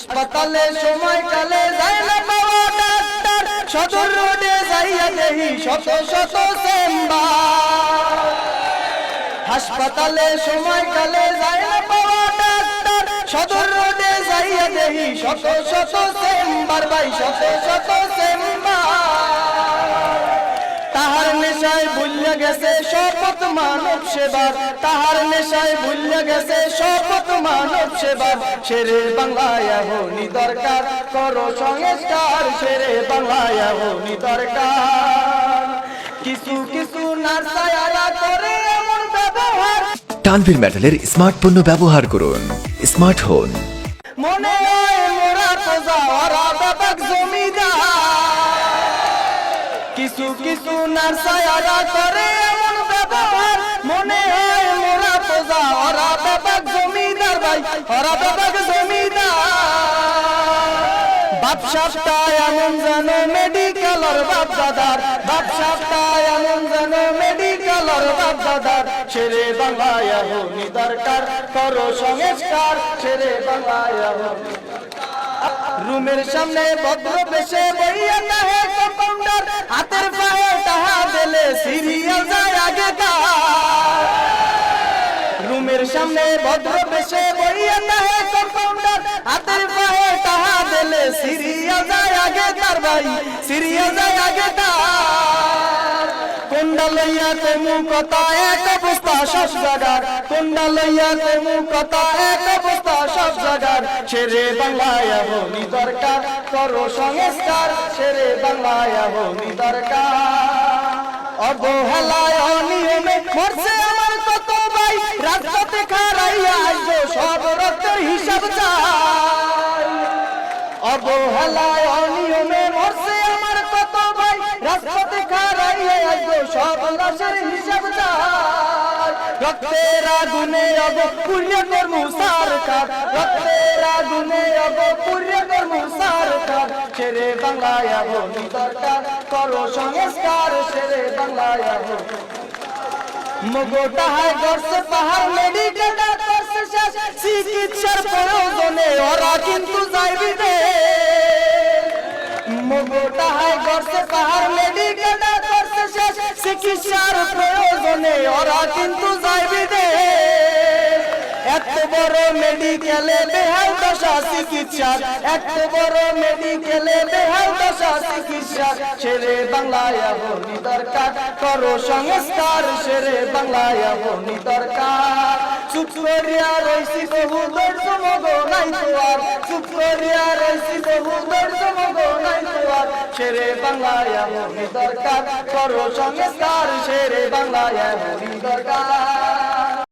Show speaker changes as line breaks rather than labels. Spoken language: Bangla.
হাসপাতালে সময় কালে যায় না পাওয়া ডাক্তার, সদর রোডে যাইয়া দেহি শত শত চেম্বার। হাসপাতালে সময় কালে যায় না পাওয়া ডাক্তার, সদর রোডে যাইয়া দেহি শত শত চেম্বার, ভাই শত শত চেম্বার। তাহার নেশায় ভুলিয়া গেছে শপথ মানব সেবার, তাহার নেশায় ভুলিয়া গেছে শপথ মানব সেবার। শেরে বাংলায় হনি দরকার করো সংস্কার, শেরে বাংলায় হনি দরকার। কিছু কিছু নার্সায়ারা করে এমন ব্যবহার।
তানভীর মেটালের স্মার্ট পণ্য ব্যবহার করুন, স্মার্ট হন।
মনে হয় মোরা তো যাওয়ারা বাবাক জমিদার। কিছু কিছু নার্সায়ারা করে এমন ব্যবহার, মনে হয় মোরা তো যাওয়ারা বাবাক জমিদার, ভাই ওরা বাবাক জমিদার। বাপসাপটা এমন যেন মেডিকেলর বাপ দাদার, বাপসাপটা এমন যেন মেডিকেলর বাপ দাদার। শেরে বাংলায় হনি দরকার করো সংস্কার, শেরে বাংলায় হনি। রুমের সামনে ভদ্র বেশে বইয়া তাহে কম্পাউন্ডার, হাতের পায়ে তাহা দিলে সিরিয়াল যায় আগে তার। রুমের সামনে ভদ্র বেশে বইয়া তাহে কম্পাউন্ডার, হাতের পায়ে তাহা দিলে সিরিয়াল যায় আগে তার, ভাই সিরিয়াল যায় আগে তার। কোন্ডা লইয়া কমু কথা এক অবস্থা সব জাগার, কোন্ডা লইয়া কমু কথা এক অবস্থা সব জাগার। শেরে বাংলায় হনি দরকার করো সংস্কার, শেরে বাংলায় হনি দরকার। অবহেলায় অনিয়মে মরছে আমার কত ভাই, রাজপথে খারাইয়া আসবো সব রক্তের হিসাব চাই। অবহেলায় অনিয়মে মরছে আমার কত ভাই, রাজপথে খারাইয়া আসবো সব লাশের হিসাব চাই। রক্তের আগুনে অব পুড়িয়ে করমু সরকার, রক্তের আগুনে অব পুড়িয়ে করমু সরকার। শেরে বাংলায় হনি দরকার করো সংস্কার, শেরে বাংলায় হনি। মগোটা হাই গড়ছে পাহাড় মেডিকেলটা করছে শেষ, চিকিৎসার প্রয়োজনে ওরা কিন্তু যাইবি রে। মগোটা হাই গড়ছে পাহাড় মেডিকেলটা করছে শেষ, চিকিৎসার প্রয়োজনে ওরা কিন্তু যাইবি রে। এত বড় মেডিকেলে বেহাল দশা চিকিৎসা, এত বড় মেডিকেলে বেহাল দশা চিকিৎসা। শেরে বাংলায় হনি দরকার করো সংস্কার, শেরে বাংলায় হনি দরকার। চুপ করিয়া রইছি বহু ধৈর্য মগো নাই তোয়ার, চুপ করিয়া রইছি বহু ধৈর্য মগো নাই তোয়ার। শেরে বাংলায় হনি দরকার করো সংস্কার, শেরে বাংলায় হনি দরকার।